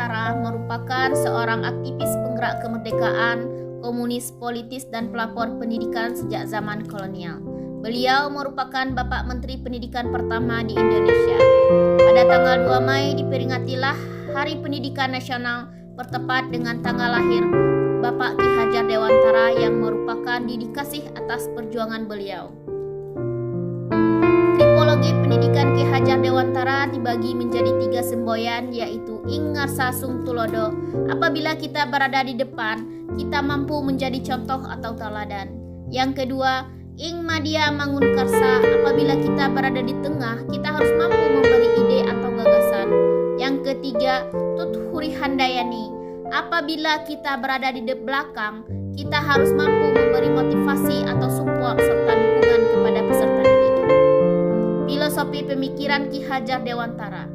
Dewantara merupakan seorang aktivis penggerak kemerdekaan, komunis, politis, dan pelopor pendidikan sejak zaman kolonial. Beliau merupakan Bapak Menteri Pendidikan pertama di Indonesia. Pada tanggal 2 Mei diperingatilah Hari Pendidikan Nasional bertepat dengan tanggal lahir Bapak Ki Hajar Dewantara yang merupakan dedikasi atas perjuangan beliau. Tipologi pendidikan Ki Hajar Dewantara dibagi menjadi 3 semboyan, yaitu ing ngarsasung tulodo. Apabila kita berada di depan, kita mampu menjadi contoh atau teladan. Yang kedua, ing madya mangun karsa. Apabila kita berada di tengah, kita harus mampu memberi ide atau gagasan. Yang ketiga, tut huri handayani. Apabila kita berada di belakang, kita harus mampu memberi motivasi atau support serta dukungan kepada peserta didik. Filosofi pemikiran Ki Hajar Dewantara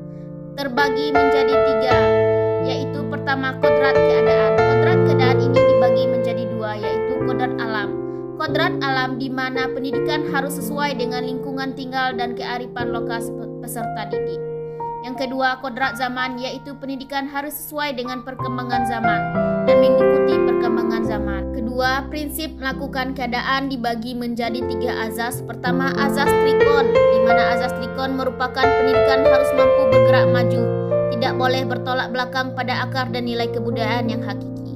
terbagi menjadi 3, yaitu pertama kodrat keadaan. Kodrat keadaan ini dibagi menjadi 2, yaitu kodrat alam. Kodrat alam di mana pendidikan harus sesuai dengan lingkungan tinggal dan kearifan lokal peserta didik. Yang kedua, kodrat zaman, yaitu pendidikan harus sesuai dengan perkembangan zaman dan mengikuti perkembangan zaman. Kedua, prinsip melakukan keadaan dibagi menjadi 3 azas. Pertama, azas trikon, di mana azas trikon merupakan pendidikan harus mampu bergerak maju, tidak boleh bertolak belakang pada akar dan nilai kebudayaan yang hakiki.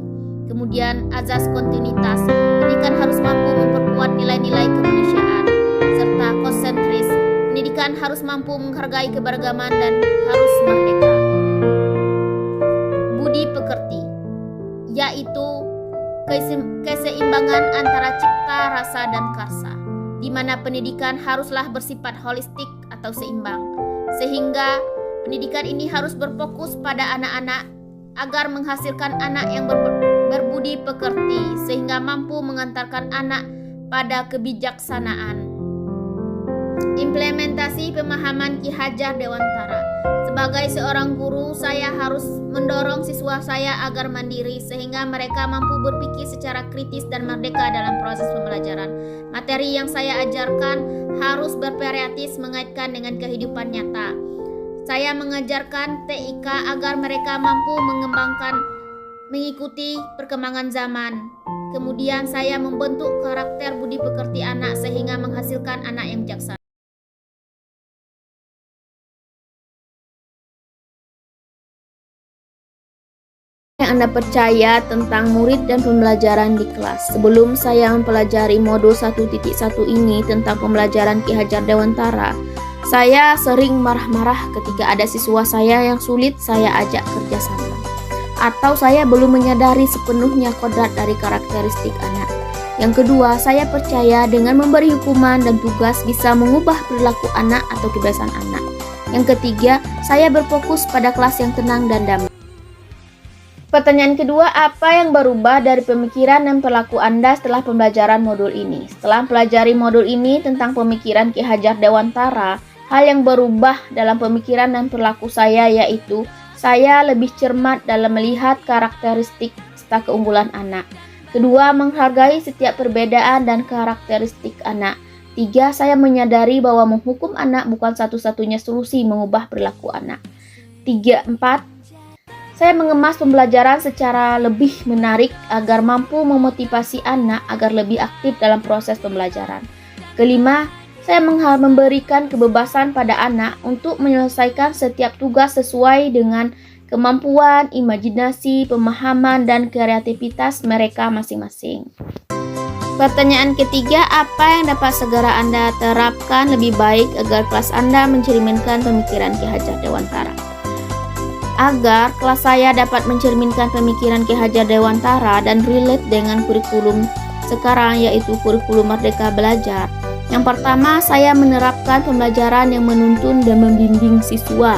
Kemudian, azas kontinuitas, pendidikan harus mampu memperkuat nilai-nilai kemanusiaan, serta konsentris, pendidikan harus mampu menghargai keberagaman dan harus merdeka. Budi pekerti, yaitu keseimbangan antara cipta, rasa, dan karsa, di mana pendidikan haruslah bersifat holistik atau seimbang, sehingga pendidikan ini harus berfokus pada anak-anak agar menghasilkan anak yang berbudi pekerti, sehingga mampu mengantarkan anak pada kebijaksanaan. Implementasi pemahaman Ki Hajar Dewantara. Sebagai seorang guru, saya harus mendorong siswa saya agar mandiri sehingga mereka mampu berpikir secara kritis dan merdeka dalam proses pembelajaran. Materi yang saya ajarkan harus bervariatif mengaitkan dengan kehidupan nyata. Saya mengajarkan TIK agar mereka mampu mengikuti perkembangan zaman. Kemudian saya membentuk karakter budi pekerti anak sehingga menghasilkan anak yang bijaksana. Yang Anda percaya tentang murid dan pembelajaran di kelas. Sebelum saya mempelajari modul 1.1 ini tentang pembelajaran Ki Hajar Dewantara, saya sering marah-marah ketika ada siswa saya yang sulit saya ajak kerjasama, atau saya belum menyadari sepenuhnya kodrat dari karakteristik anak. Yang kedua, saya percaya dengan memberi hukuman dan tugas bisa mengubah perilaku anak atau kebiasaan anak. Yang ketiga, saya berfokus pada kelas yang tenang dan damai. Pertanyaan kedua, apa yang berubah dari pemikiran dan perilaku Anda setelah pembelajaran modul ini? Setelah mempelajari modul ini tentang pemikiran Ki Hajar Dewantara, hal yang berubah dalam pemikiran dan perilaku saya yaitu saya lebih cermat dalam melihat karakteristik serta keunggulan anak. Kedua, menghargai setiap perbedaan dan karakteristik anak. 3, saya menyadari bahwa menghukum anak bukan satu-satunya solusi mengubah perilaku anak. 4, saya mengemas pembelajaran secara lebih menarik agar mampu memotivasi anak agar lebih aktif dalam proses pembelajaran. 5, saya memberikan kebebasan pada anak untuk menyelesaikan setiap tugas sesuai dengan kemampuan, imajinasi, pemahaman, dan kreativitas mereka masing-masing. Pertanyaan ketiga, apa yang dapat segera Anda terapkan lebih baik agar kelas Anda mencerminkan pemikiran Ki Hajar Dewantara? Agar kelas saya dapat mencerminkan pemikiran Ki Hajar Dewantara dan relate dengan kurikulum sekarang, yaitu kurikulum Merdeka Belajar. Yang pertama, saya menerapkan pembelajaran yang menuntun dan membimbing siswa.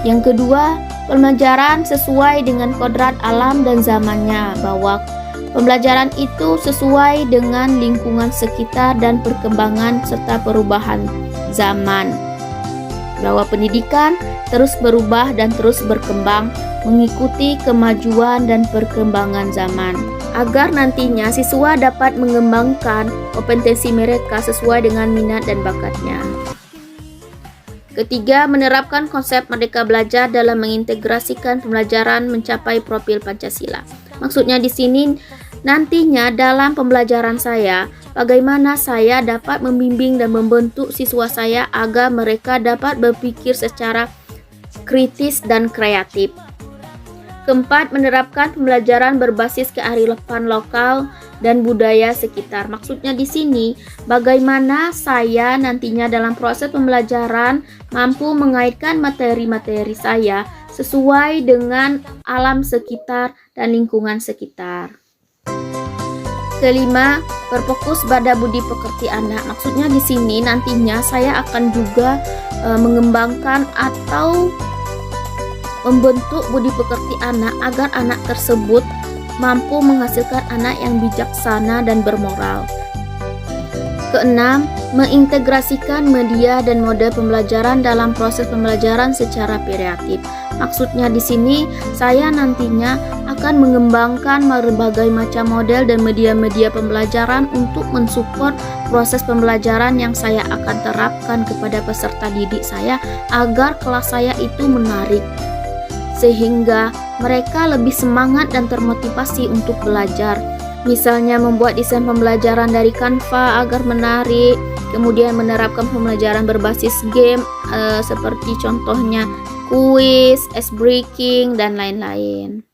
Yang kedua, pembelajaran sesuai dengan kodrat alam dan zamannya, bahwa pembelajaran itu sesuai dengan lingkungan sekitar dan perkembangan serta perubahan zaman. Bahwa pendidikan terus berubah dan terus berkembang mengikuti kemajuan dan perkembangan zaman, agar nantinya siswa dapat mengembangkan kompetensi mereka sesuai dengan minat dan bakatnya. Ketiga, menerapkan konsep Merdeka Belajar dalam mengintegrasikan pembelajaran mencapai profil Pancasila. Maksudnya di sini nantinya dalam pembelajaran saya, bagaimana saya dapat membimbing dan membentuk siswa saya agar mereka dapat berpikir secara kritis dan kreatif. Keempat, menerapkan pembelajaran berbasis kearifan lokal dan budaya sekitar. Maksudnya di sini, bagaimana saya nantinya dalam proses pembelajaran mampu mengaitkan materi-materi saya sesuai dengan alam sekitar dan lingkungan sekitar. Kelima, berfokus pada budi pekerti anak. Maksudnya di sini nantinya saya akan juga mengembangkan atau membentuk budi pekerti anak agar anak tersebut mampu menghasilkan anak yang bijaksana dan bermoral. Keenam, mengintegrasikan media dan mode pembelajaran dalam proses pembelajaran secara kreatif. Maksudnya di sini saya nantinya akan mengembangkan berbagai macam model dan media-media pembelajaran untuk mensupport proses pembelajaran yang saya akan terapkan kepada peserta didik saya agar kelas saya itu menarik, sehingga mereka lebih semangat dan termotivasi untuk belajar. Misalnya membuat desain pembelajaran dari Canva agar menarik, kemudian menerapkan pembelajaran berbasis game seperti contohnya kuis, ice breaking, dan lain-lain.